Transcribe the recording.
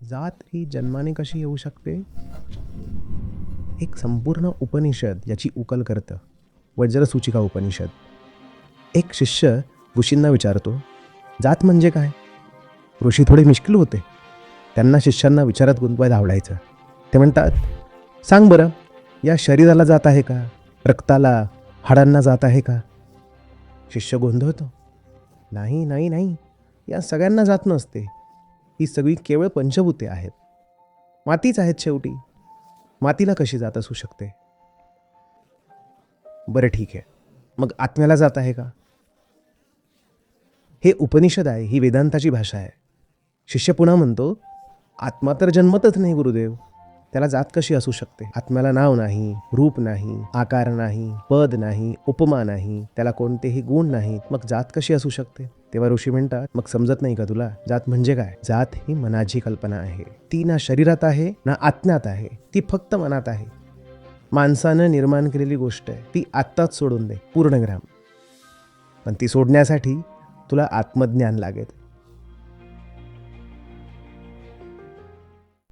जात ही जन्माने कशी येऊ शकते? एक संपूर्ण उपनिषद याची उकल करतं. वज्रसूचिका उपनिषद. एक शिष्य ऋषींना विचारतो, जात म्हणजे काय? ऋषी थोडे मिश्किल होते. त्यांना शिष्यांना विचारात गुंतवायला आवडायचं. ते म्हणतात, सांग बरं, या शरीराला जात आहे का? रक्ताला, हाडांना जात आहे का? शिष्य गोंधळतो. नाही नाही नाही, या सगळ्यांना जात नसते. ही सगळी केवळ पंचभूते आहेत. मातीच आहेत शेवटी. मातीला कशी जात असू शकते? बरं ठीक आहे, मग आत्म्याला जात आहे का? हे उपनिषद आहे, ही वेदांताची भाषा आहे. शिष्य पुन्हा म्हणतो, आत्मा तर जन्मतच नाही गुरुदेव, त्याला जात कशी असू शकते? आत्म्याला नाव नाही, रूप नाही, आकार नाही, पद नाही, उपमा नाही, त्याला कोणतेही गुण नाहीत, मग जात कशी असू शकते? तेव्हा ऋषी म्हणतात, मग समजत नाही का तुला? जात म्हणजे काय? जात ही मनाची कल्पना आहे. ती ना शरीरात आहे ना आत्म्यात आहे, ती फक्त मनात आहे. माणसानं निर्माण केलेली गोष्ट आहे, ती आत्ताच सोडून दे पूर्णग्राम. पण ती सोडण्यासाठी तुला आत्मज्ञान लागेल.